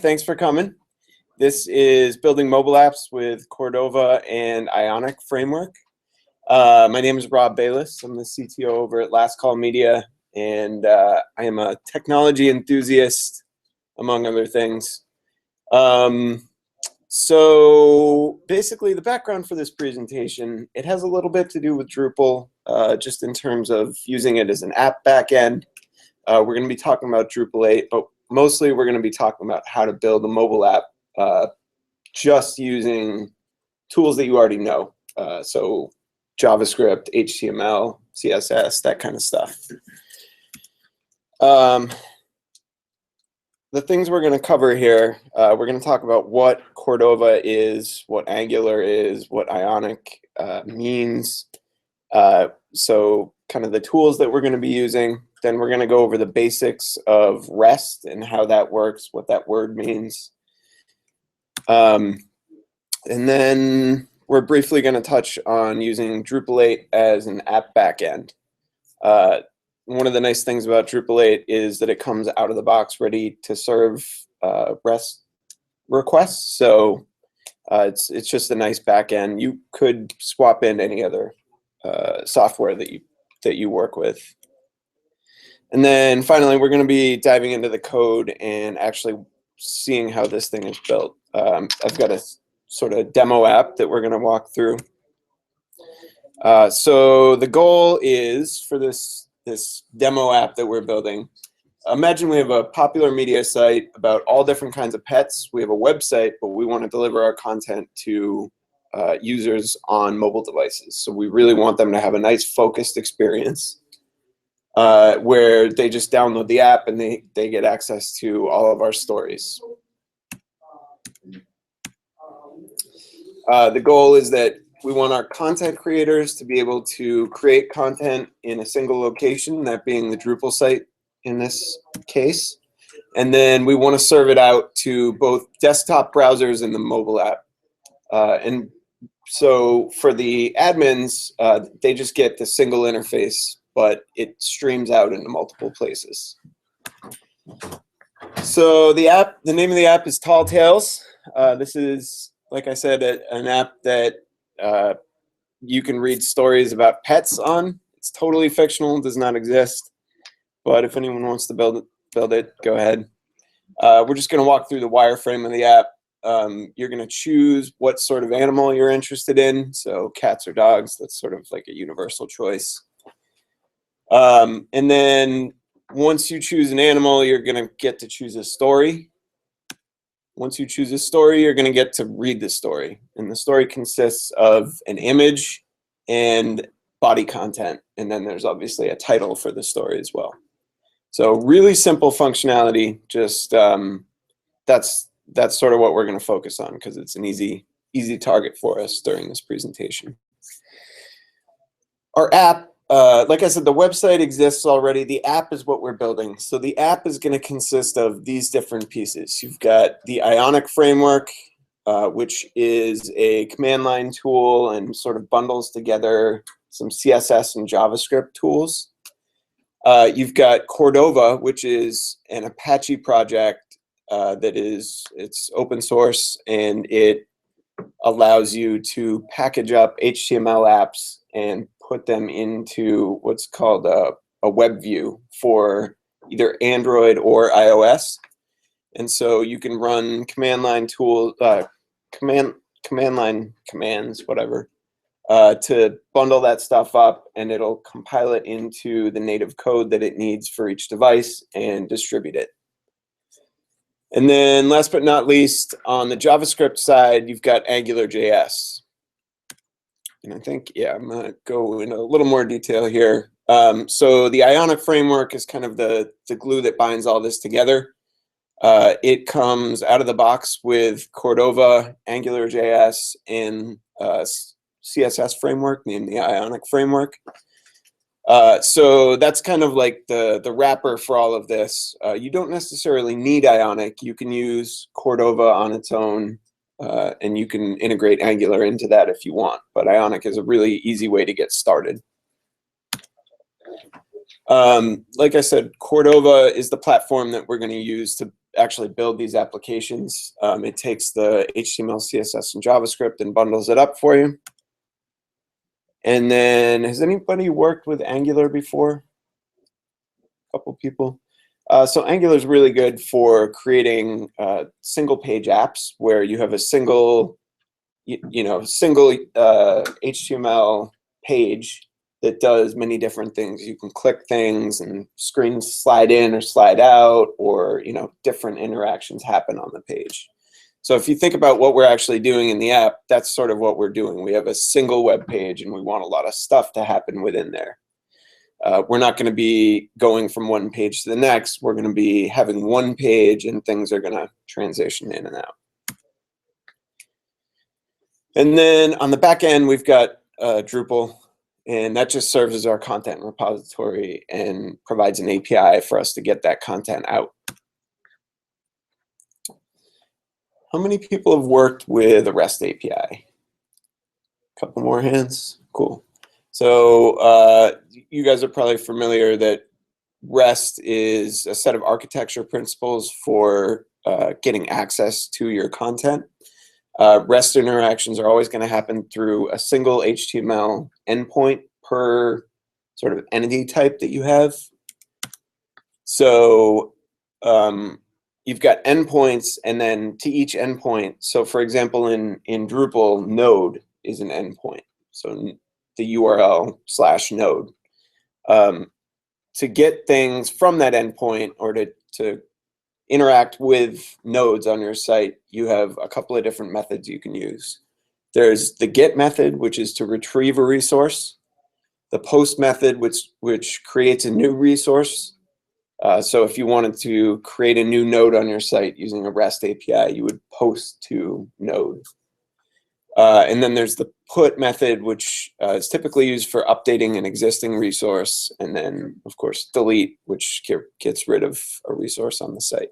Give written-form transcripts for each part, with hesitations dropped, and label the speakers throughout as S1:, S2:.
S1: thanks for coming. This is Building Mobile Apps with Cordova and Ionic Framework. My name is Rob Bayless. I'm the CTO over at Last Call Media, and I am a technology enthusiast, among other things. So basically, the background for this presentation, it has a little bit to do with Drupal, just in terms of using it as an app backend. We're going to be talking about Drupal 8, but mostly we're going to be talking about how to build a mobile app just using tools that you already know. So JavaScript, HTML, CSS, that kind of stuff. The things we're going to cover here, we're going to talk about what Cordova is, what Angular is, what Ionic means. So kind of the tools that we're going to be using. Then we're going to go over the basics of REST and how that works, what that word means. And then we're briefly going to touch on using Drupal 8 as an app backend. One of the nice things about Drupal 8 is that it comes out of the box ready to serve REST requests. So it's just a nice backend. You could swap in any other software that you work with. And then finally, we're going to be diving into the code and actually seeing how this thing is built. I've got a sort of demo app that we're going to walk through. So the goal is for this demo app that we're building. Imagine we have a popular media site about all different kinds of pets. We have a website, but we want to deliver our content to users on mobile devices. So we really want them to have a nice focused experience. Where they just download the app and they get access to all of our stories. The goal is that we want our content creators to be able to create content in a single location, that being the Drupal site in this case. And then we want to serve it out to both desktop browsers and the mobile app. And so for the admins, they just get the single interface, but it streams out into multiple places. So the name of the app is Tall Tales. This is, like I said, an app that you can read stories about pets on. It's totally fictional, does not exist. But if anyone wants to build it, go ahead. We're just going to walk through the wireframe of the app. You're going to choose what sort of animal you're interested in. So cats or dogs, that's sort of like a universal choice. And then once you choose an animal, you're going to get to choose a story. Once you choose a story, you're going to get to read the story. And the story consists of an image and body content. And then there's obviously a title for the story as well. So really simple functionality. Just that's sort of what we're going to focus on because it's an easy target for us during this presentation. Our app, like I said, the website exists already. The app is what we're building. So the app is going to consist of these different pieces. You've got the Ionic Framework, which is a command line tool and sort of bundles together some CSS and JavaScript tools. You've got Cordova, which is an Apache project it's open source, and it allows you to package up HTML apps and put them into what's called a web view for either Android or iOS. And so you can run command line commands, whatever, to bundle that stuff up, and it'll compile it into the native code that it needs for each device and distribute it. And then last but not least, on the JavaScript side, you've got Angular.js. And I think, yeah, I'm going to go into a little more detail here. So the Ionic Framework is kind of the glue that binds all this together. It comes out of the box with Cordova, Angular.js, and CSS framework named the Ionic Framework. So that's kind of like the wrapper for all of this. You don't necessarily need Ionic. You can use Cordova on its own. And you can integrate Angular into that if you want. But Ionic is a really easy way to get started. Like I said, Cordova is the platform that we're going to use to actually build these applications. It takes the HTML, CSS, and JavaScript and bundles it up for you. And then, has anybody worked with Angular before? A couple people. So Angular is really good for creating single-page apps where you have a single, single HTML page that does many different things. You can click things and screens slide in or slide out, or different interactions happen on the page. So if you think about what we're actually doing in the app, that's sort of what we're doing. We have a single web page and we want a lot of stuff to happen within there. We're not going to be going from one page to the next. We're going to be having one page and things are going to transition in and out. And then on the back end, we've got Drupal, and that just serves as our content repository and provides an API for us to get that content out. How many people have worked with a REST API? A couple more hands. Cool. So you guys are probably familiar that REST is a set of architecture principles for getting access to your content. REST interactions are always going to happen through a single HTML endpoint per sort of entity type that you have. So you've got endpoints, and then to each endpoint. So for example, in Drupal, node is an endpoint. So the URL/node. To get things from that endpoint or to interact with nodes on your site, you have a couple of different methods you can use. There's the get method, which is to retrieve a resource. The post method, which creates a new resource. So if you wanted to create a new node on your site using a REST API, you would post to node. And then there's the put method, which is typically used for updating an existing resource. And then, of course, delete, which gets rid of a resource on the site.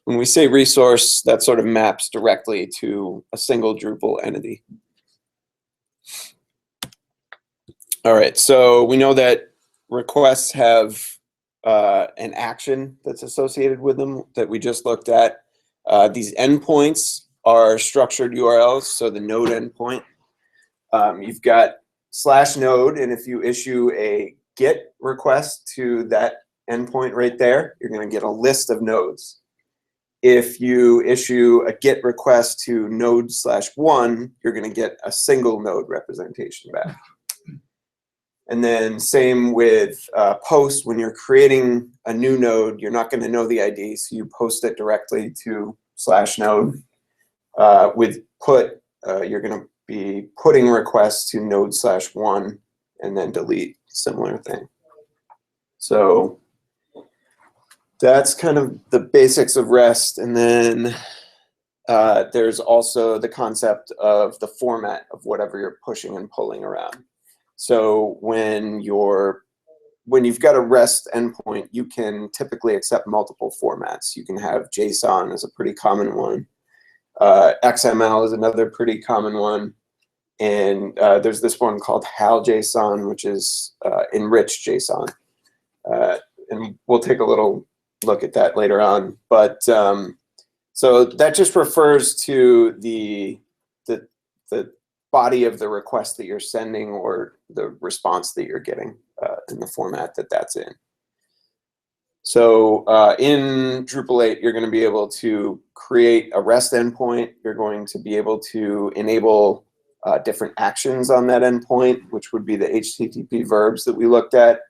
S1: When we say resource, that sort of maps directly to a single Drupal entity. All right, so we know that requests have an action that's associated with them that we just looked at. These endpoints are structured URLs, so the node endpoint. You've got /node, and if you issue a GET request to that endpoint right there, you're going to get a list of nodes. If you issue a GET request to node/1, you're going to get a single node representation back. And then same with post. When you're creating a new node, you're not going to know the ID, so you post it directly to /node. With put, you're going to be putting requests to node/1 and then delete, similar thing. So that's kind of the basics of REST. And then there's also the concept of the format of whatever you're pushing and pulling around. So when you've got a REST endpoint, you can typically accept multiple formats. You can have JSON as a pretty common one. XML is another pretty common one. And there's this one called HAL-JSON, which is enriched JSON. And we'll take a little look at that later on. But so that just refers to the body of the request that you're sending or the response that you're getting in the format that that's in. So in Drupal 8, you're going to be able to create a REST endpoint. You're going to be able to enable different actions on that endpoint, which would be the HTTP verbs that we looked at.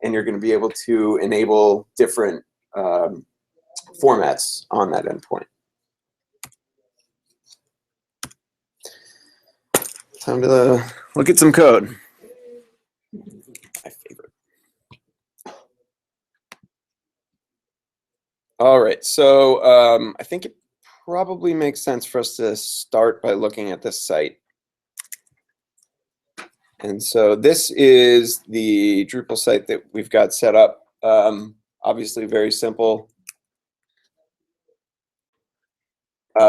S1: And you're going to be able to enable different formats on that endpoint. Time to look at some code. My favorite. All right, so I think it probably makes sense for us to start by looking at this site. And so this is the Drupal site that we've got set up. Obviously very simple.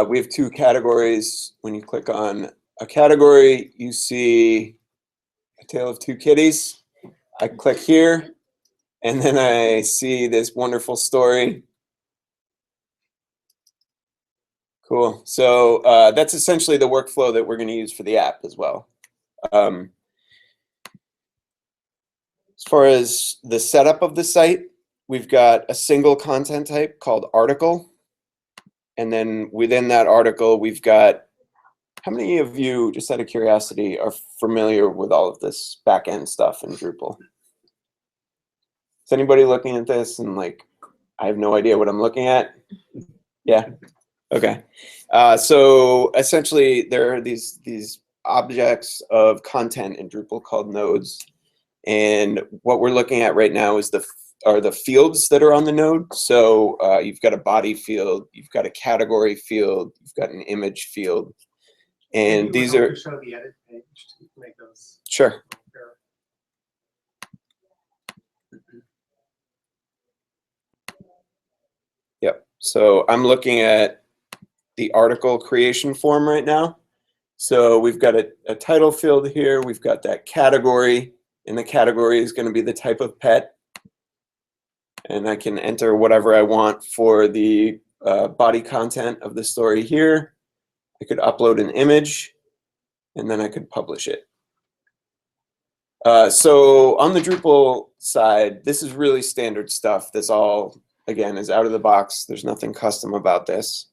S1: We have two categories. When you click on a category, you see a tale of two kitties. I click here, and then I see this wonderful story. Cool. So that's essentially the workflow that we're going to use for the app as well. As far as the setup of the site, we've got a single content type called article. And then within that article, we've got, how many of you, just out of curiosity, are familiar with all of this back-end stuff in Drupal? Is anybody looking at this and like, I have no idea what I'm looking at? Yeah? Okay. So essentially, there are these objects of content in Drupal called nodes. And what we're looking at right now is the fields that are on the node. So you've got a body field, you've got a category field, you've got an image field. And these are...
S2: show the edit page to make those.
S1: Sure. Yep. So I'm looking at the article creation form right now. So we've got a title field here. We've got that category, and the category is going to be the type of pet. And I can enter whatever I want for the body content of the story here. I could upload an image, and then I could publish it. So on the Drupal side, this is really standard stuff. This all, again, is out of the box. There's nothing custom about this.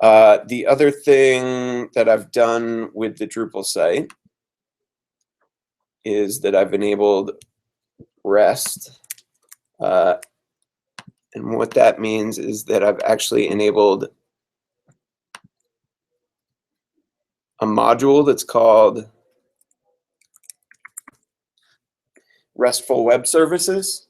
S1: The other thing that I've done with the Drupal site is that I've enabled REST. And what that means is that I've actually enabled a module that's called RESTful Web Services.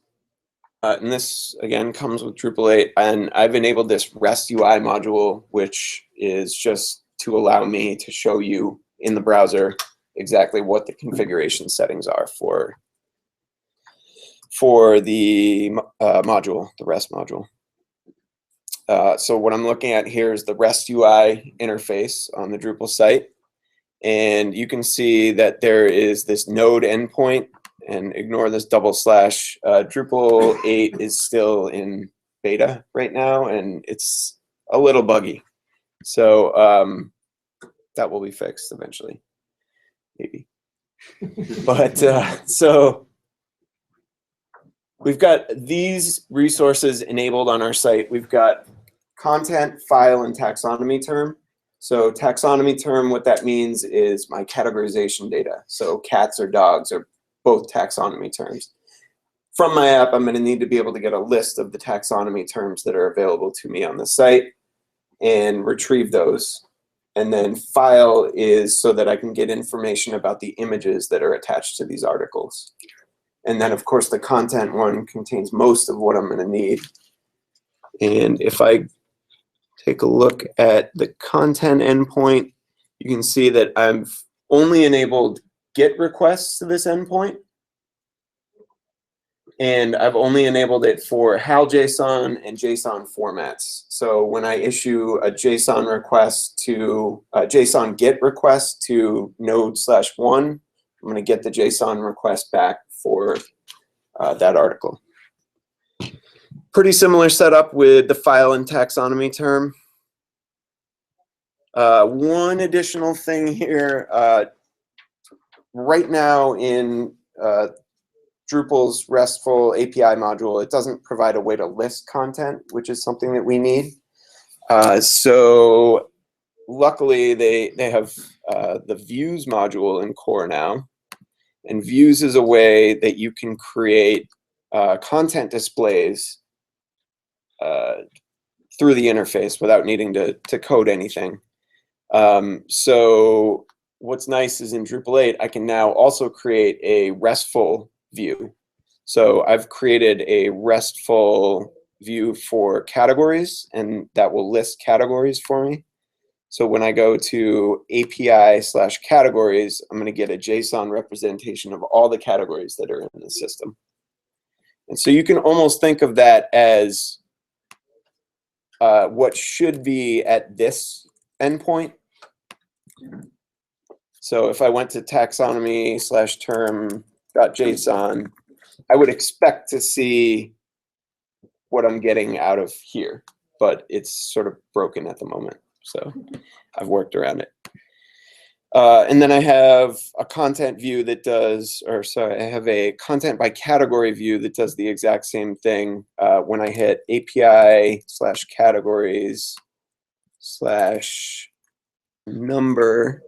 S1: And this, again, comes with Drupal 8. And I've enabled this REST UI module, which is just to allow me to show you in the browser exactly what the configuration settings are for the module, the REST module. So what I'm looking at here is the REST UI interface on the Drupal site. And you can see that there is this node endpoint, and ignore this double slash. Drupal 8 is still in beta right now, and it's a little buggy. So that will be fixed eventually, maybe. But so we've got these resources enabled on our site. We've got content, file, and taxonomy term. So taxonomy term, what that means is my categorization data. So cats or dogs are both taxonomy terms. From my app, I'm going to need to be able to get a list of the taxonomy terms that are available to me on the site and retrieve those. And then file is so that I can get information about the images that are attached to these articles. And then, of course, the content one contains most of what I'm going to need. And if I take a look at the content endpoint, you can see that I've only enabled GET requests to this endpoint. And I've only enabled it for HAL-JSON and JSON formats. So when I issue a JSON request to JSON GET request to node/1, I'm going to get the JSON request back for that article. Pretty similar setup with the file and taxonomy term. One additional thing here, right now in Drupal's RESTful API module, it doesn't provide a way to list content, which is something that we need. So luckily, they have the views module in core now. And views is a way that you can create content displays through the interface without needing to code anything. So what's nice is in Drupal 8, I can now also create a RESTful view. So I've created a RESTful view for categories, and that will list categories for me. So when I go to API/categories, I'm going to get a JSON representation of all the categories that are in the system. And so you can almost think of that as what should be at this endpoint. So if I went to taxonomy/term.json, I would expect to see what I'm getting out of here, but it's sort of broken at the moment. So I've worked around it. And then I have a content view that does, or sorry, I have a content by category view that does the exact same thing. When I hit API/categories/number,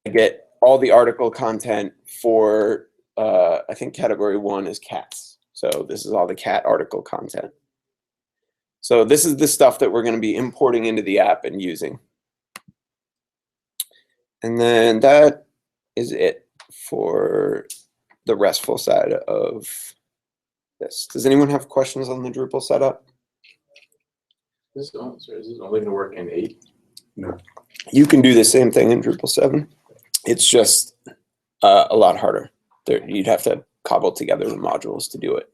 S1: I get all the article content for, I think category 1 is cats. So this is all the cat article content. So this is the stuff that we're going to be importing into the app and using. And then that is it for the RESTful side of this. Does anyone have questions on the Drupal setup?
S3: Is this only going to work in 8?
S2: No.
S1: You can do the same thing in Drupal 7. It's just a lot harder. You'd have to cobble together the modules to do it.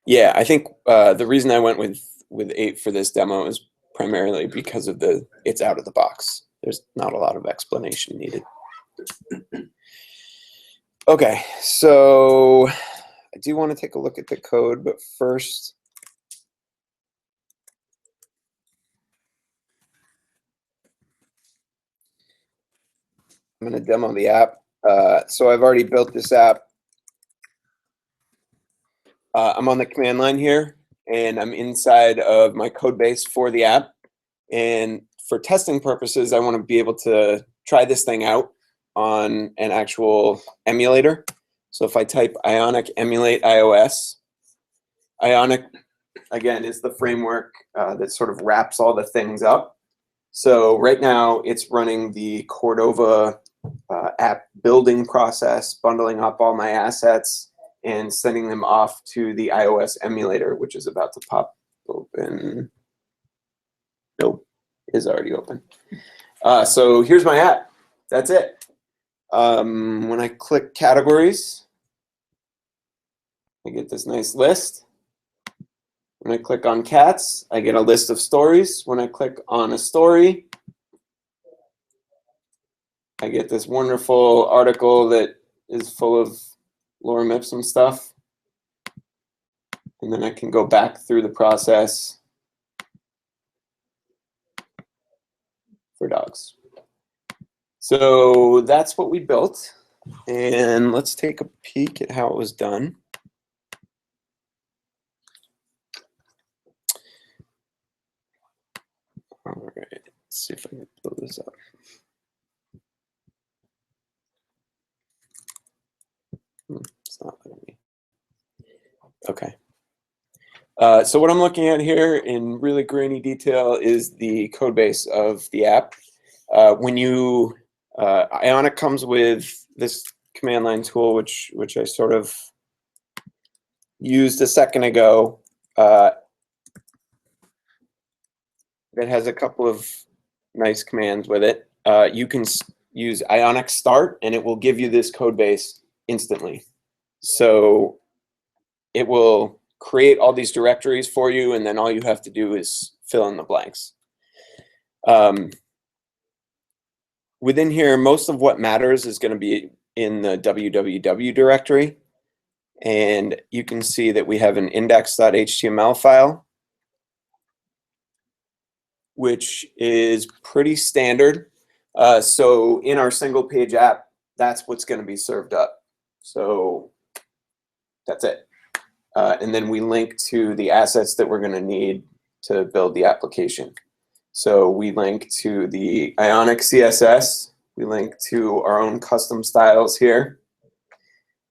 S1: Yeah, I think the reason I went with 8 for this demo is primarily because of it's out of the box. There's not a lot of explanation needed. Okay, so I do want to take a look at the code, but first, I'm going to demo the app. So I've already built this app. I'm on the command line here, and I'm inside of my code base for the app. And for testing purposes, I want to be able to try this thing out on an actual emulator. So if I type Ionic emulate iOS, Ionic, again, is the framework that sort of wraps all the things up. So right now, it's running the Cordova app building process, bundling up all my assets, and sending them off to the iOS emulator, which is about to pop open. Nope, is already open. So here's my app. That's it. When I click categories, I get this nice list. When I click on cats, I get a list of stories. When I click on a story, I get this wonderful article that is full of lorem ipsum stuff. And then I can go back through the process for dogs. So that's what we built. And let's take a peek at how it was done. All right, let's see if I can blow this up. It's not letting me. Okay. So what I'm looking at here in really grainy detail is the code base of the app. When you Ionic comes with this command line tool, which I sort of used a second ago. That has a couple of nice commands with it. You can use Ionic start, and it will give you this code base instantly. So it will create all these directories for you, and then all you have to do is fill in the blanks. Within here, most of what matters is going to be in the www directory. And you can see that we have an index.html file, which is pretty standard. So in our single page app, that's what's going to be served up. So that's it. And then we link to the assets that we're going to need to build the application. So we link to the Ionic CSS. We link to our own custom styles here.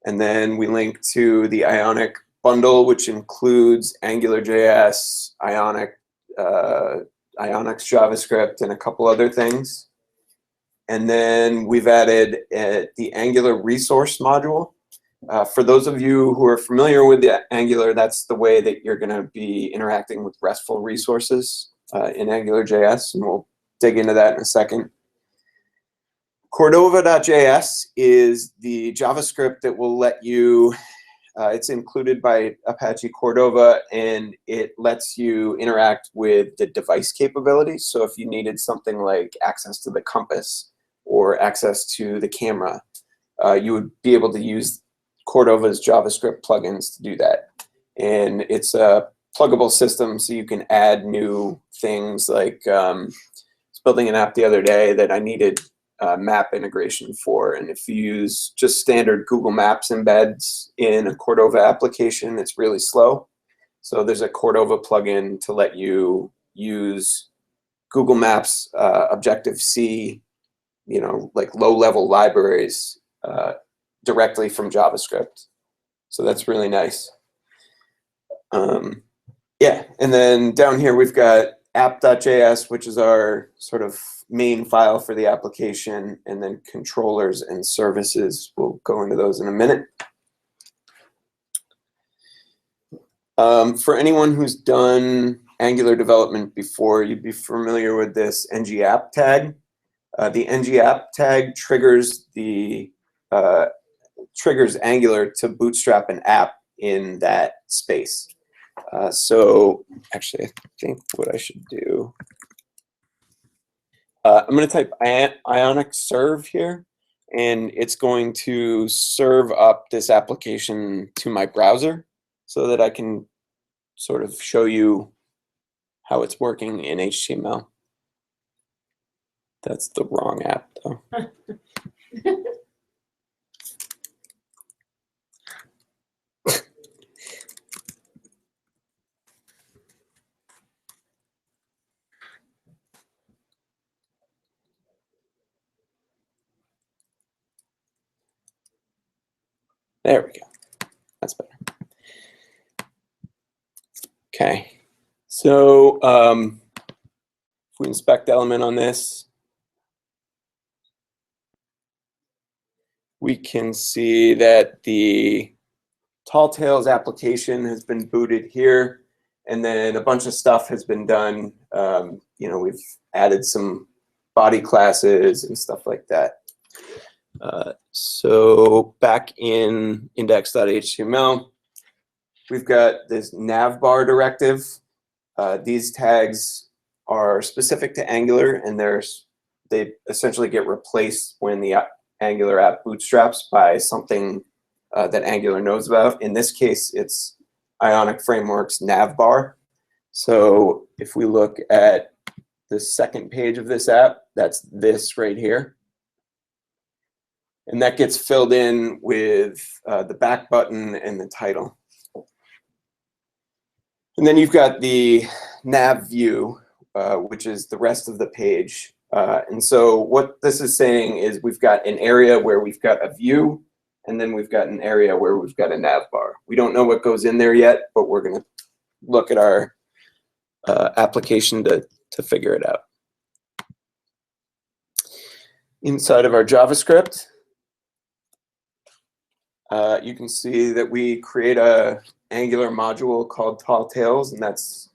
S1: And then we link to the Ionic bundle, which includes AngularJS, Ionic, Ionic's JavaScript, and a couple other things. And then we've added the Angular resource module. For those of you who are familiar with the Angular, that's the way that you're going to be interacting with RESTful resources in AngularJS, and we'll dig into that in a second. Cordova.js is the JavaScript that will let you, it's included by Apache Cordova, and it lets you interact with the device capabilities. So if you needed something like access to the compass or access to the camera, you would be able to use Cordova's JavaScript plugins to do that. And it's a pluggable system, so you can add new things. Like I was building an app the other day that I needed map integration for, and if you use just standard Google Maps embeds in a Cordova application, it's really slow. So there's a Cordova plugin to let you use Google Maps Objective-C, like low-level libraries directly from JavaScript. So that's really nice. Yeah, and then down here we've got app.js, which is our sort of main file for the application, and then controllers and services. We'll go into those in a minute. For anyone who's done Angular development before, you'd be familiar with this ng-app tag. The ng-app tag triggers Angular to bootstrap an app in that space. So actually, I think what I should do, I'm going to type Ionic serve here, and it's going to serve up this application to my browser so that I can sort of show you how it's working in HTML. That's the wrong app, though. There we go. That's better. Okay. So if we inspect element on this, we can see that the Tall Tales application has been booted here, and then a bunch of stuff has been done. We've added some body classes and stuff like that. So back in index.html, we've got this Navbar directive. These tags are specific to Angular, and they essentially get replaced when the Angular app bootstraps by something that Angular knows about. In this case, it's Ionic Framework's Navbar. So if we look at the second page of this app, that's this right here. And that gets filled in with the back button and the title. And then you've got the nav view, which is the rest of the page. And so what this is saying is we've got an area where we've got a view, and then we've got an area where we've got a nav bar. We don't know what goes in there yet, but we're going to look at our application to figure it out. Inside of our JavaScript, you can see that we create a Angular module called Tall Tales, and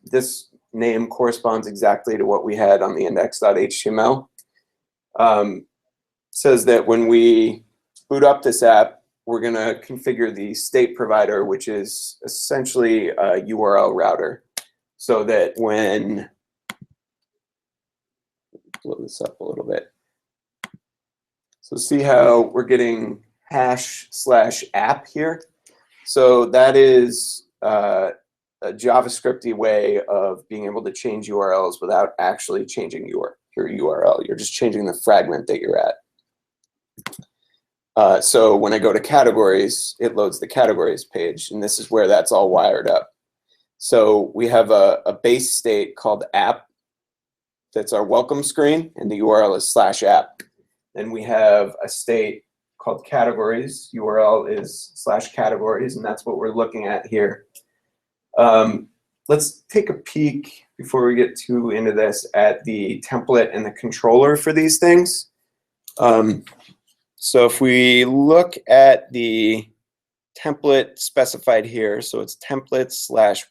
S1: this name corresponds exactly to what we had on the index.html. Says that when we boot up this app, we're going to configure the state provider, which is essentially a URL router, so that when, blow this up a little bit. So see how we're getting #/app here? So that is a JavaScripty way of being able to change URLs without actually changing your URL. You're just changing the fragment that you're at. So when I go to categories, it loads the categories page, and this is where that's all wired up. So we have a base state called app. That's our welcome screen, and the URL is /app. Then we have a state called categories. URL is /categories, and that's what we're looking at here. Let's take a peek before we get too into this at the template and the controller for these things. So if we look at the template specified here, so it's template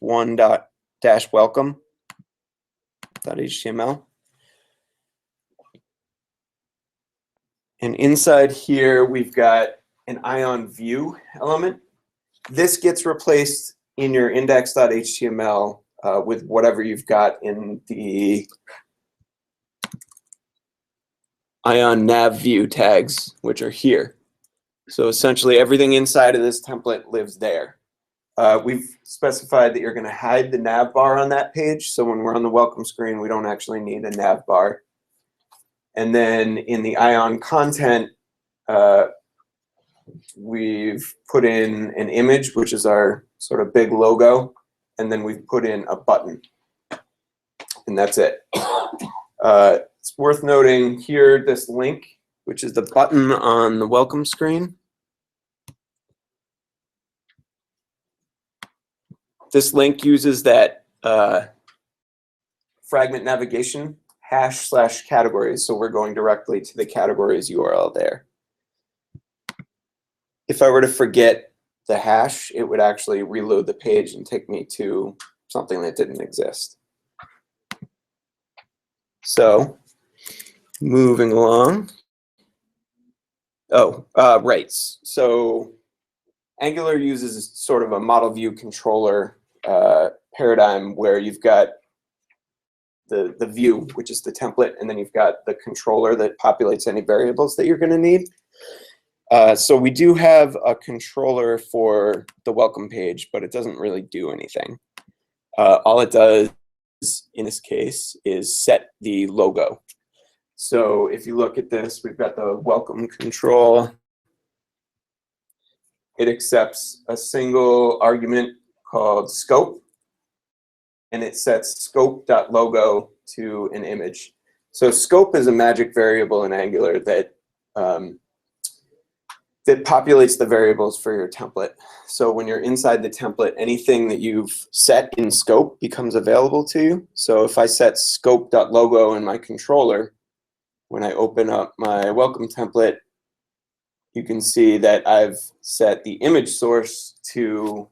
S1: /1-welcome.html. And inside here, we've got an Ion view element. This gets replaced in your index.html with whatever you've got in the Ion nav view tags, which are here. So essentially, everything inside of this template lives there. We've specified that you're going to hide the navbar on that page. So when we're on the welcome screen, we don't actually need a navbar. And then in the Ion content, we've put in an image, which is our sort of big logo. And then we've put in a button. And that's it. It's worth noting here this link, which is the button on the welcome screen. This link uses that fragment navigation #/categories, so we're going directly to the categories URL there. If I were to forget the hash, it would actually reload the page and take me to something that didn't exist. So, moving along. Oh, rights. So, Angular uses sort of a model view controller paradigm where you've got the view, which is the template, and then you've got the controller that populates any variables that you're going to need. So we do have a controller for the welcome page, but it doesn't really do anything. All it does in this case is set the logo. So if you look at this, we've got the welcome control. It accepts a single argument called scope, and it sets scope.logo to an image. So scope is a magic variable in Angular that that populates the variables for your template. So when you're inside the template, anything that you've set in scope becomes available to you. So if I set scope.logo in my controller, when I open up my welcome template, you can see that I've set the image source to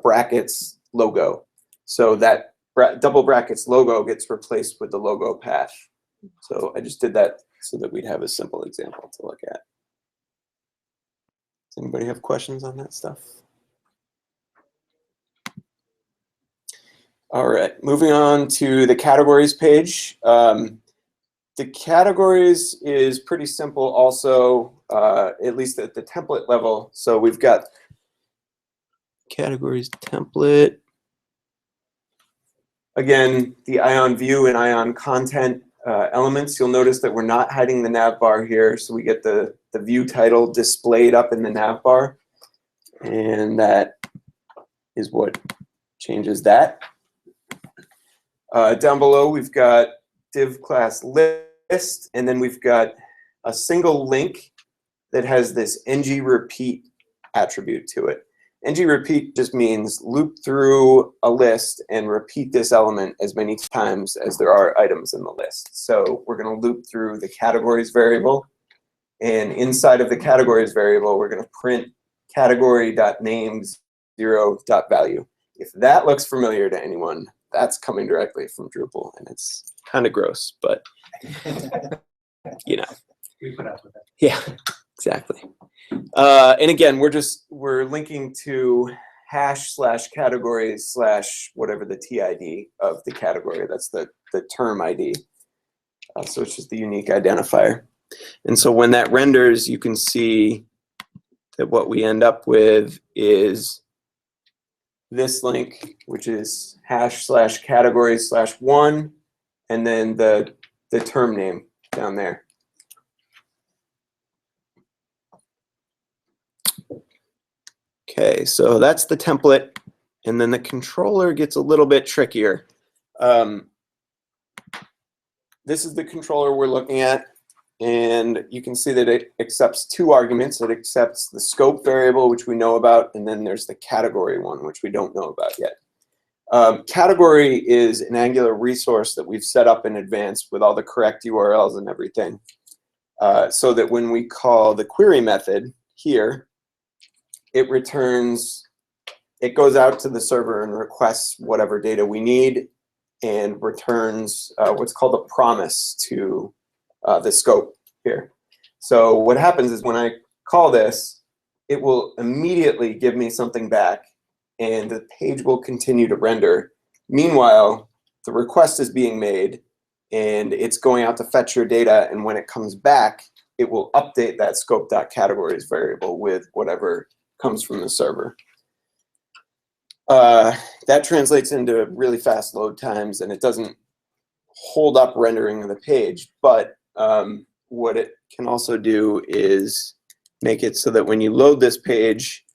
S1: brackets logo. So that double brackets logo gets replaced with the logo path. So I just did that so that we'd have a simple example to look at. Does anybody have questions on that stuff? All right, moving on to the categories page. The categories is pretty simple also, at least at the template level. So we've got categories template. Again, the Ion view and Ion content elements. You'll notice that we're not hiding the navbar here, so we get the view title displayed up in the navbar, and that is what changes that. Down below, we've got div class list, and then we've got a single link that has this ng repeat attribute to it. ng repeat just means loop through a list and repeat this element as many times as there are items in the list. So we're going to loop through the categories variable, and inside of the categories variable, we're going to print category.names0.value. If that looks familiar to anyone, that's coming directly from Drupal, and it's kind of gross, but you know.
S2: We put up with it.
S1: Yeah, exactly. And again, we're linking to #/categories/ whatever the TID of the category. That's the term ID. So it's just the unique identifier. And so when that renders, you can see that what we end up with is this link, which is #/categories/1, and then the term name down there. Okay, so that's the template, and then the controller gets a little bit trickier. This is the controller we're looking at, and you can see that it accepts two arguments. It accepts the scope variable, which we know about, and then there's the category one, which we don't know about yet. Category is an Angular resource that we've set up in advance with all the correct URLs and everything, so that when we call the query method here, it returns, it goes out to the server and requests whatever data we need and returns what's called a promise to the scope here. So what happens is when I call this, it will immediately give me something back, and the page will continue to render. Meanwhile, the request is being made, and it's going out to fetch your data, and when it comes back, it will update that scope.categories variable with whatever comes from the server. that translates into really fast load times, and it doesn't hold up rendering of the page. But what it can also do is make it so that when you load this page,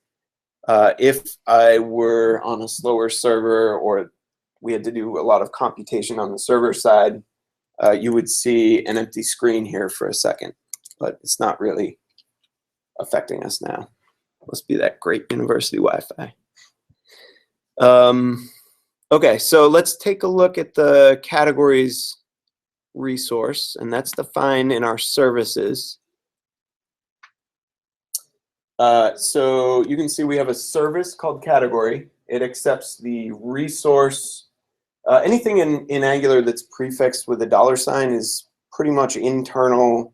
S1: if I were on a slower server or we had to do a lot of computation on the server side, you would see an empty screen here for a second, but it's not really affecting us now. Must be that great university Wi-Fi. Okay, so let's take a look at the categories resource, and that's defined in our services. So you can see we have a service called category. It accepts the resource. Anything in Angular that's prefixed with a $sign is pretty much internal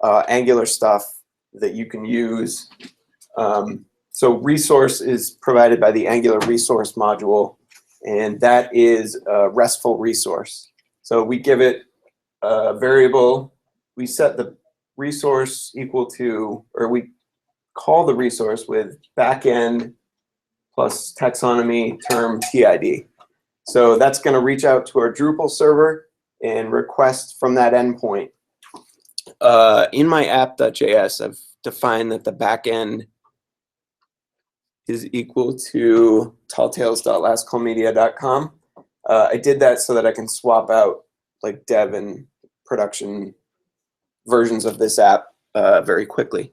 S1: Angular stuff that you can use. So resource is provided by the Angular resource module, and that is a RESTful resource. So we give it a variable. We set the resource equal to, or we call the resource with backend plus taxonomy term TID. So that's going to reach out to our Drupal server and request from that endpoint. In my app.js, I've defined that the backend is equal to talltales.lastcallmedia.com. I did that so that I can swap out like dev and production versions of this app very quickly.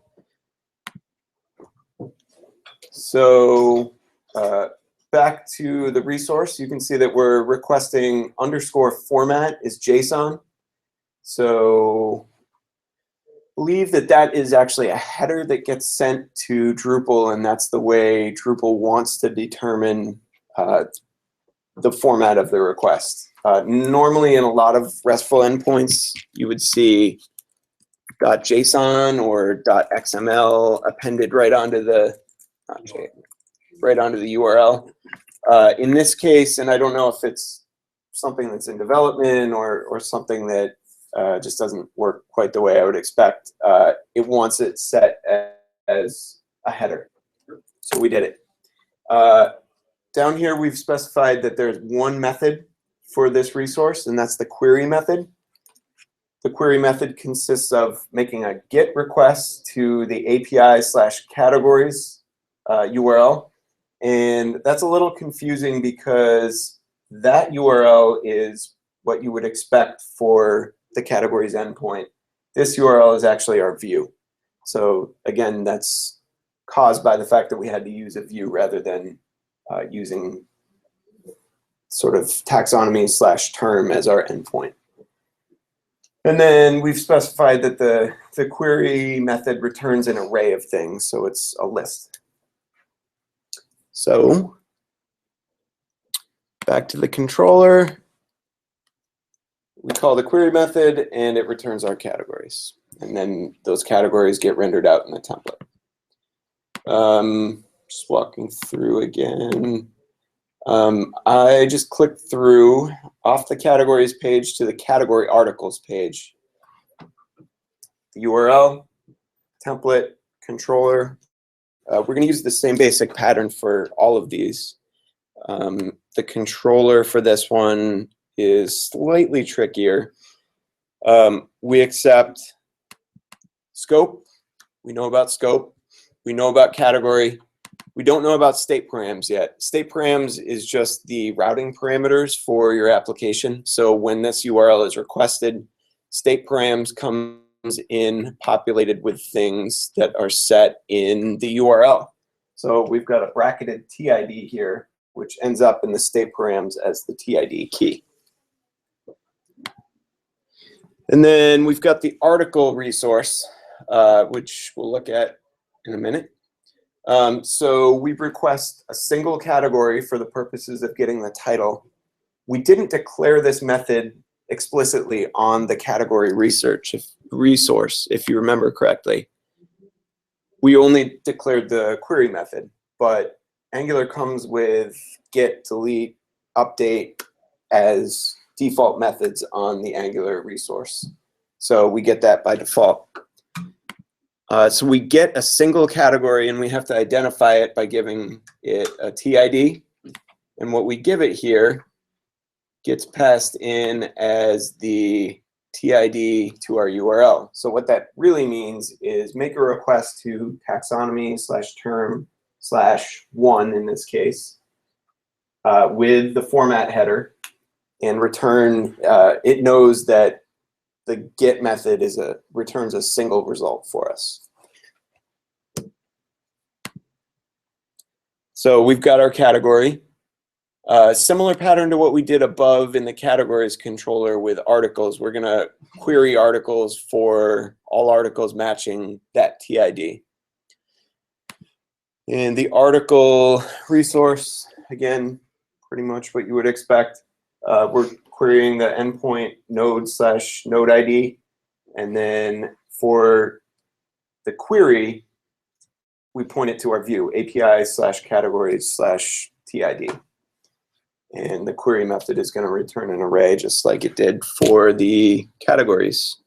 S1: So back to the resource, you can see that we're requesting underscore format is JSON. So believe that that is actually a header that gets sent to Drupal, and that's the way Drupal wants to determine the format of the request. Normally in a lot of RESTful endpoints, you would see .json or .xml appended right onto the URL. In this case, and I don't know if it's something that's in development or something that just doesn't work quite the way I would expect, it wants it set as a header. So we did it. Down here, we've specified that there's one method for this resource, and that's the query method. The query method consists of making a GET request to the API/categories URL. And that's a little confusing because that URL is what you would expect for the categories endpoint. This URL is actually our view. So again, that's caused by the fact that we had to use a view rather than using sort of taxonomy/term as our endpoint. And then we've specified that the query method returns an array of things, so it's a list. So back to the controller, we call the query method, and it returns our categories. And then those categories get rendered out in the template. Just walking through again. I just clicked through off the categories page to the category articles page. The URL, template, controller. We're going to use the same basic pattern for all of these. The controller for this one is slightly trickier. We accept scope. We know about scope. We know about category. We don't know about state params yet. State params is just the routing parameters for your application. So when this URL is requested, state params comes in populated with things that are set in the URL. So we've got a bracketed TID here, which ends up in the state params as the TID key. And then we've got the article resource, which we'll look at in a minute. So we request a single category for the purposes of getting the title. We didn't declare this method explicitly on the category resource, if you remember correctly. We only declared the query method, but Angular comes with get, delete, update as default methods on the Angular resource. So we get that by default. So we get a single category, and we have to identify it by giving it a TID. And what we give it here gets passed in as the TID to our URL. So what that really means is make a request to taxonomy/term/1 in this case with the format header, and return. It knows that the get method returns a single result for us. So we've got our category. Similar pattern to what we did above in the categories controller with articles. We're going to query articles for all articles matching that TID. And the article resource, again, pretty much what you would expect. We're querying the endpoint node/node ID. And then for the query, we point it to our view, API/categories/TID. And the query method is going to return an array just like it did for the categories.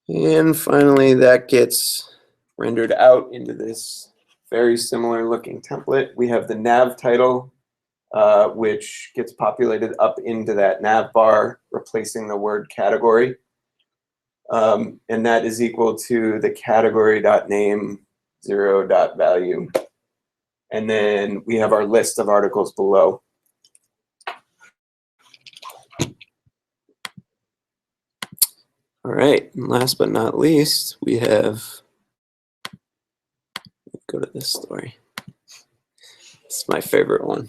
S1: And finally, that gets rendered out into this very similar looking template. We have the nav title, which gets populated up into that navbar, replacing the word category. And that is equal to the category.name 0.value. And then we have our list of articles below. All right, and last but not least, we have, go to this story. It's my favorite one,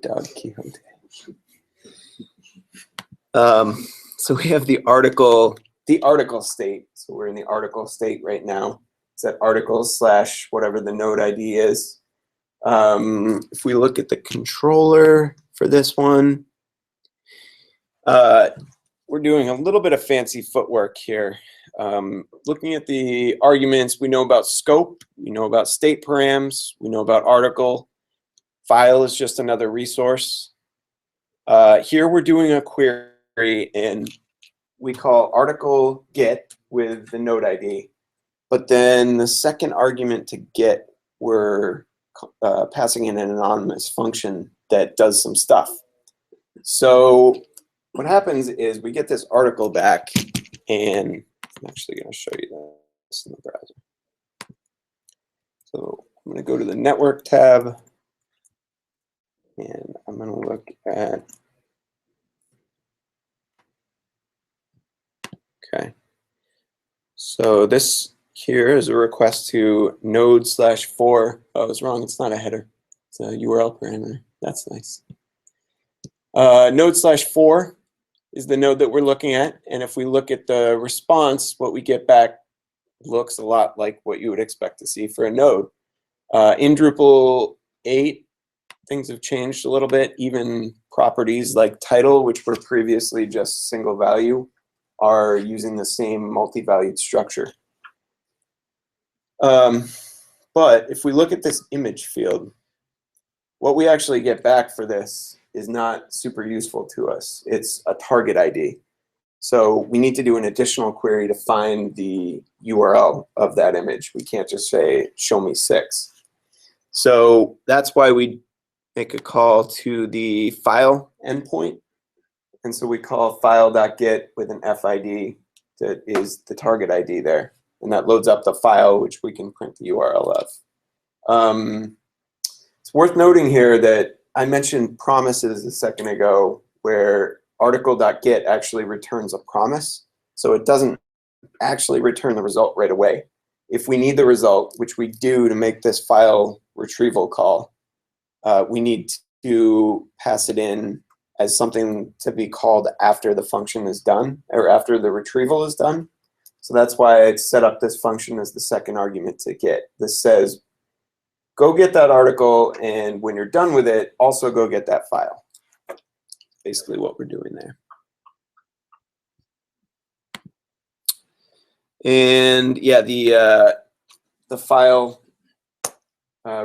S1: Dog Quixote. So we have the article state. So we're in the article state right now. It's at articles / whatever the node ID is. If we look at the controller for this one, we're doing a little bit of fancy footwork here. Looking at the arguments, we know about scope, we know about state params, we know about article. File is just another resource. Here we're doing a query, and we call article get with the node ID. But then the second argument to get, we're passing in an anonymous function that does some stuff. So what happens is we get this article back, and I'm actually going to show you this in the browser. So I'm going to go to the network tab, and I'm going to look at, okay. So this here is a request to node/4. Oh, I was wrong. It's not a header. It's a URL parameter. That's nice. Node/4 is the node that we're looking at. And if we look at the response, what we get back looks a lot like what you would expect to see for a node. In Drupal 8, things have changed a little bit. Even properties like title, which were previously just single value, are using the same multi-valued structure. But if we look at this image field, what we actually get back for this is not super useful to us. It's a target ID. So we need to do an additional query to find the URL of that image. We can't just say, show me 6. So that's why we make a call to the file endpoint. And so we call file.get with an FID that is the target ID there. And that loads up the file, which we can print the URL of. It's worth noting here that I mentioned promises a second ago, where article.get actually returns a promise. So it doesn't actually return the result right away. If we need the result, which we do to make this file retrieval call, we need to pass it in as something to be called after the function is done, or after the retrieval is done. So that's why I set up this function as the second argument to get. This says, go get that article, and when you're done with it, also go get that file. Basically what we're doing there. And yeah, the file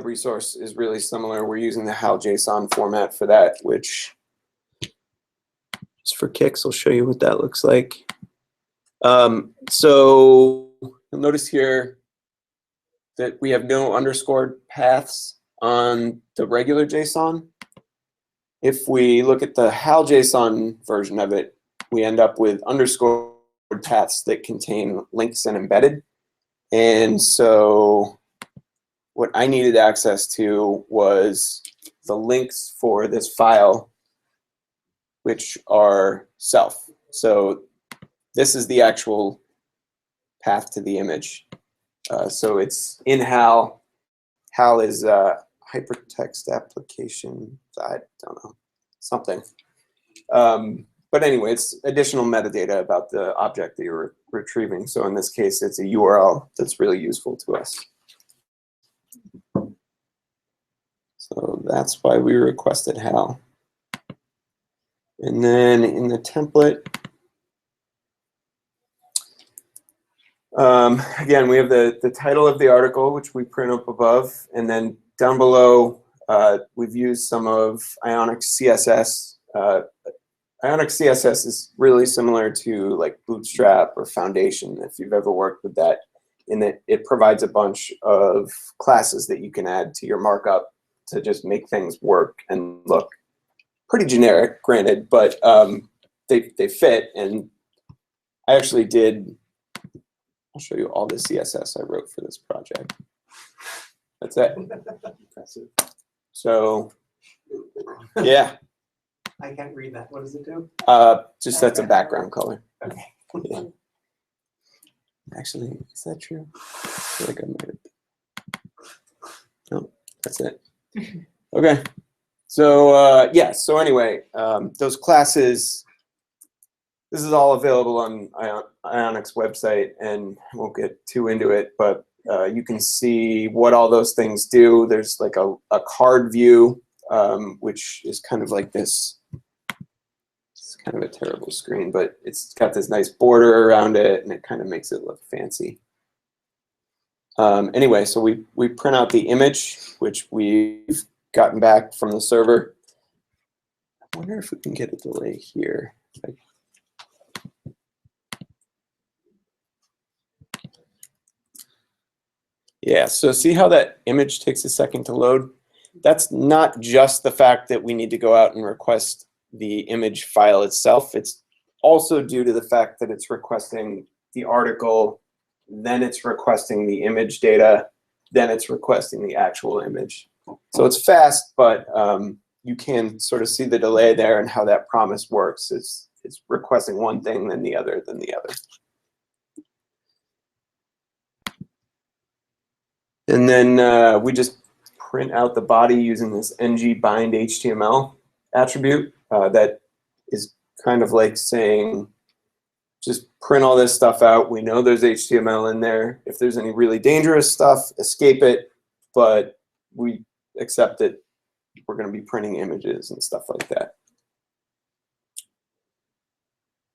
S1: resource is really similar. We're using the how.json format for that, which, just for kicks, I'll show you what that looks like. So you'll notice here that we have no underscored paths on the regular JSON. If we look at the HAL JSON version of it, we end up with underscored paths that contain links and embedded. And so what I needed access to was the links for this file, which are self. So this is the actual path to the image. So it's in HAL. HAL is hypertext application. I don't know, something. But anyway, it's additional metadata about the object that you're retrieving. So in this case, it's a URL that's really useful to us. So that's why we requested HAL. And then in the template, again, we have the title of the article, which we print up above. And then down below, we've used some of Ionic CSS. Ionic CSS is really similar to like Bootstrap or Foundation, if you've ever worked with that, in that it provides a bunch of classes that you can add to your markup to just make things work and look pretty generic, granted, but they fit. And I actually did, I'll show you all the CSS I wrote for this project. That's it. So, yeah.
S2: I can't read that. What does it do?
S1: Just that's a background color.
S2: Okay.
S1: Yeah. Actually, is that true? I feel like I might have. No, that's it. Okay. So yeah. So anyway, those classes. This is all available on Ionic's website, and I won't get too into it, but you can see what all those things do. There's like a card view, which is kind of like this. It's kind of a terrible screen, but it's got this nice border around it, and it kind of makes it look fancy. Anyway, so we print out the image, which we've gotten back from the server. I wonder if we can get a delay here. Yeah, so see how that image takes a second to load? That's not just the fact that we need to go out and request the image file itself. It's also due to the fact that it's requesting the article, then it's requesting the image data, then it's requesting the actual image. So it's fast, but you can sort of see the delay there and how that promise works. It's requesting one thing, then the other, then the other. And then we just print out the body using this ng bind HTML attribute that is kind of like saying, just print all this stuff out. We know there's HTML in there. If there's any really dangerous stuff, escape it. But we accept that we're going to be printing images and stuff like that.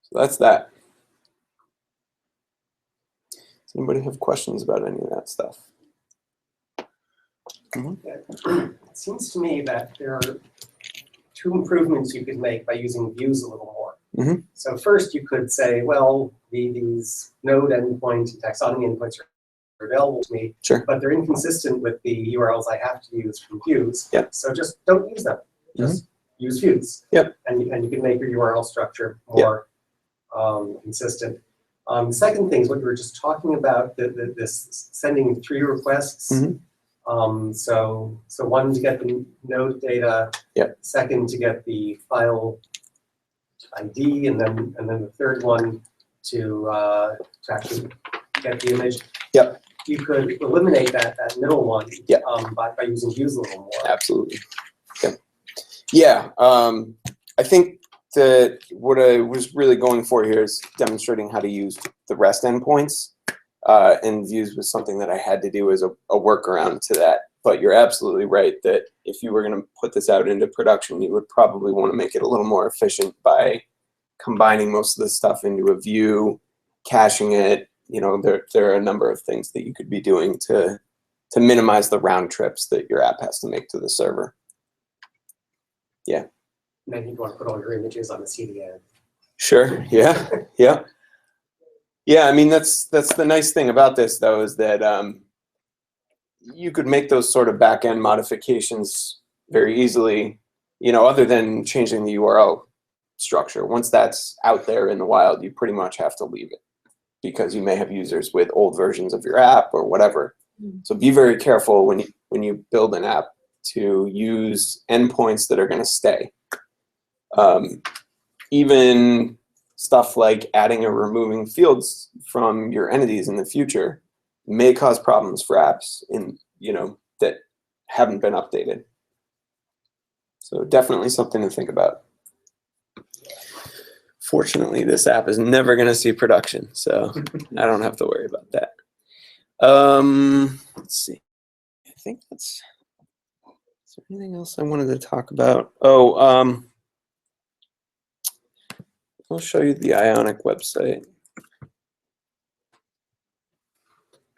S1: So that's that. Does anybody have questions about any of that stuff?
S2: It seems to me that there are two improvements you could make by using views a little more.
S1: Mm-hmm.
S2: So first you could say, well, these node endpoints and taxonomy endpoints are available to me,
S1: sure,
S2: but they're inconsistent with the URLs I have to use from views.
S1: Yep.
S2: So just don't use them. Just use views.
S1: Yep.
S2: And you can make your URL structure more consistent. The second thing is what you were just talking about, this sending 3 requests.
S1: Mm-hmm.
S2: So one to get the node data,
S1: yep,
S2: second to get the file ID, and then the third one to actually get the image.
S1: Yep.
S2: You could eliminate that middle one,
S1: yep,
S2: by using views a little more.
S1: Absolutely. Okay. Yeah. I think that what I was really going for here is demonstrating how to use the REST endpoints. And views was something that I had to do as a workaround to that. But you're absolutely right that if you were going to put this out into production, you would probably want to make it a little more efficient by combining most of the stuff into a view, caching it. You know, there are a number of things that you could be doing to minimize the round trips that your app has to make to the server. Yeah.
S2: And then you'd want to put all your images on the CDN.
S1: Sure. Yeah. Yeah. Yeah, I mean, that's the nice thing about this, though, is that you could make those sort of back-end modifications very easily, you know, other than changing the URL structure. Once that's out there in the wild, you pretty much have to leave it because you may have users with old versions of your app or whatever. So be very careful when you build an app to use endpoints that are going to stay. Even stuff like adding or removing fields from your entities in the future may cause problems for apps that haven't been updated. So definitely something to think about. Fortunately, this app is never going to see production, so I don't have to worry about that. Let's see. I think that's. Is there anything else I wanted to talk about? Oh, I'll show you the Ionic website.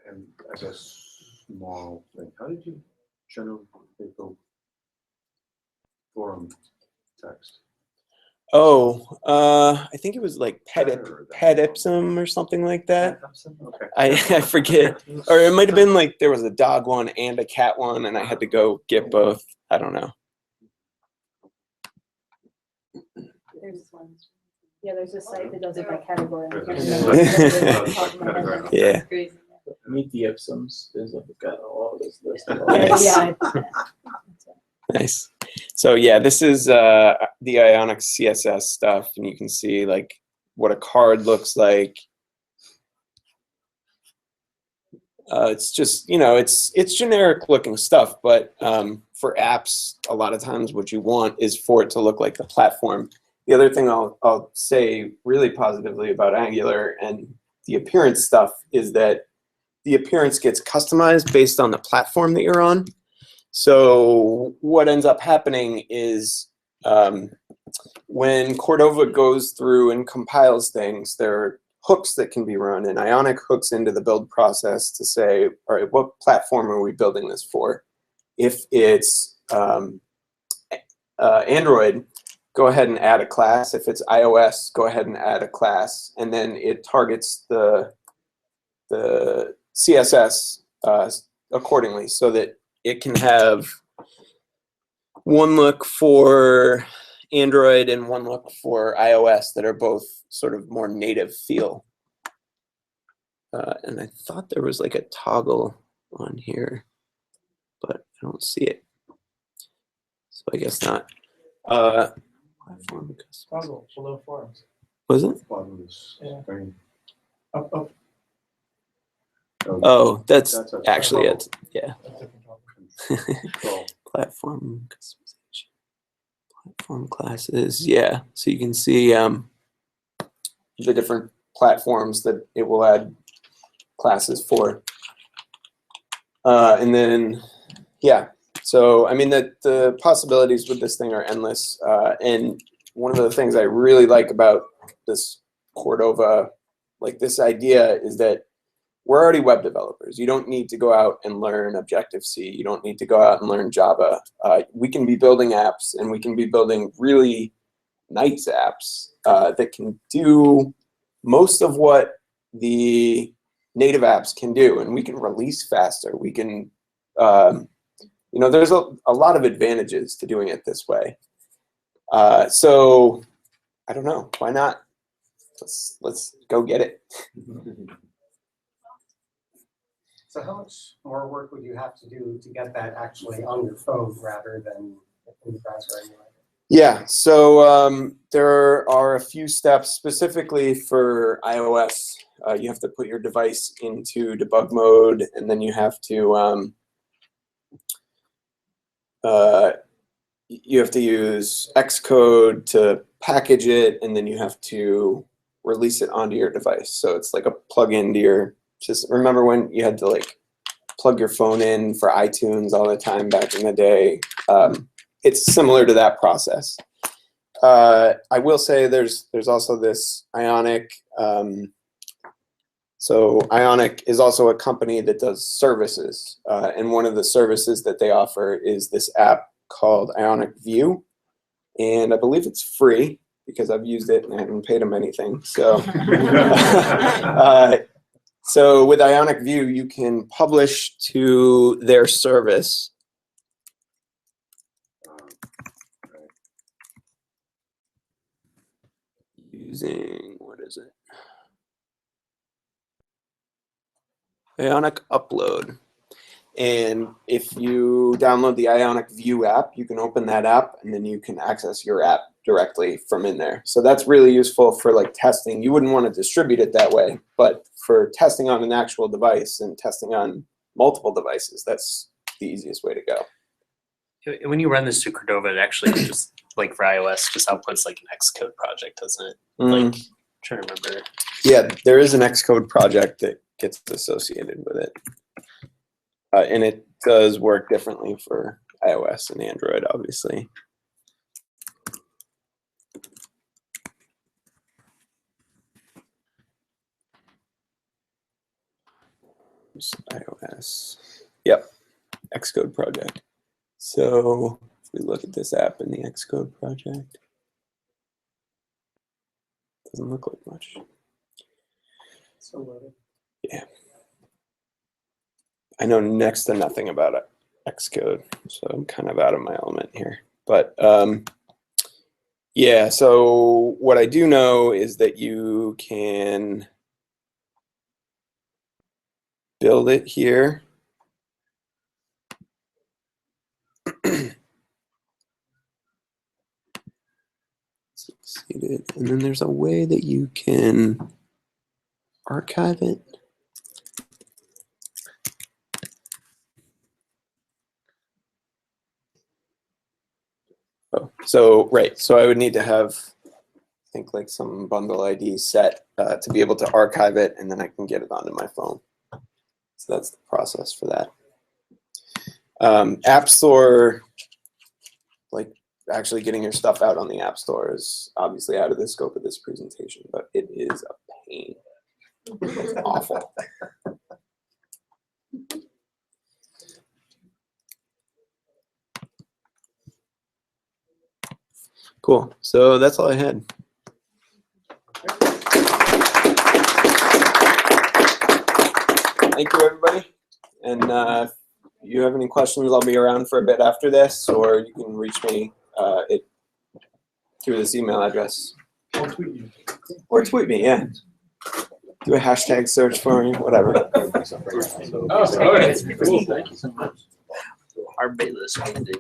S4: And I guess small thing. How did you generate the forum text?
S1: Oh, I think it was like Petipsum or something like that.
S4: Okay.
S1: I forget. Or it might have been like there was a dog one and a cat one, and I had to go get both. I don't know.
S5: There's one. Yeah, there's a site that does it by category.
S1: Yeah.
S3: Meet the Ipsums. There's got all this list.
S1: Nice.
S5: Yeah.
S1: Nice. So yeah, this is the Ionic CSS stuff, and you can see like what a card looks like. It's just, you know, it's generic looking stuff, but for apps, a lot of times what you want is for it to look like the platform. The other thing I'll say really positively about Angular and the appearance stuff is that the appearance gets customized based on the platform that you're on. So what ends up happening is when Cordova goes through and compiles things, there are hooks that can be run, and Ionic hooks into the build process to say, all right, what platform are we building this for? If it's Android, go ahead and add a class. If it's iOS, go ahead and add a class, and then it targets the CSS accordingly so that it can have one look for Android and one look for iOS that are both sort of more native feel. And I thought there was like a toggle on here, but I don't see it. So I guess not. Platform
S3: Toggle below forums.
S1: was it?
S3: Yeah.
S4: Up.
S1: Oh, that's
S4: That's a
S1: actually
S4: toggle.
S1: it. Yeah.
S4: Control.
S1: Platform customization. Platform classes. Yeah. So you can see the different platforms that it will add classes for. And then, yeah. So, I mean, the possibilities with this thing are endless. And one of the things I really like about this Cordova, like this idea, is that we're already web developers. You don't need to go out and learn Objective-C. You don't need to go out and learn Java. We can be building apps, and we can be building really nice apps that can do most of what the native apps can do, and we can release faster. We can, you know, there's a lot of advantages to doing it this way. So I don't know, why not? Let's go get it.
S2: So how much more work would you have to do to get that actually on your phone rather than in the browser anyway?
S1: Yeah, so there are a few steps specifically for iOS. You have to put your device into debug mode, and then you have to use Xcode to package it, and then you have to release it onto your device. So it's like a plug-in to your system. Remember when you had to like plug your phone in for iTunes all the time back in the day? It's similar to that process. I will say there's also this Ionic. So Ionic is also a company that does services, and one of the services that they offer is this app called Ionic View, and I believe it's free because I've used it and I haven't paid them anything. So So with Ionic View, you can publish to their service. Using, what is it? Ionic Upload. And if you download the Ionic View app, you can open that app and then you can access your app directly from in there. So that's really useful for like testing. You wouldn't want to distribute it that way, but for testing on an actual device and testing on multiple devices, that's the easiest way to go.
S6: When you run this through Cordova, it actually just like for iOS just outputs like an Xcode project, doesn't it? Like, I'm trying to remember.
S1: Yeah, there is an Xcode project that gets associated with it. And it does work differently for iOS and Android, obviously. iOS. Yep, Xcode project. So if we look at this app in the Xcode project, doesn't look like much. Yeah. I know next to nothing about Xcode, so I'm kind of out of my element here. But yeah, so what I do know is that you can build it here. Succeeded. And then there's a way that you can archive it. Oh, so right, so I would need to have, I think, like some bundle ID set to be able to archive it, and then I can get it onto my phone. So that's the process for that. App Store, like actually getting your stuff out on the App Store is obviously out of the scope of this presentation, but it is a pain. It's awful. Cool. So that's all I had. Thank you, everybody. And if you have any questions, I'll be around for a bit after this, or you can reach me through this email address. Or tweet me, yeah. Do a hashtag search for me, whatever.
S3: Oh, all right. Cool. Thank you so much.
S6: Our Bayless ended.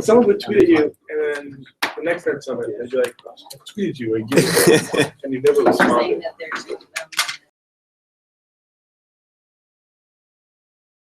S3: Someone would tweet at you, and then the next time somebody, I'd be like, I tweeted you again, and you never responded.
S5: Saying that they're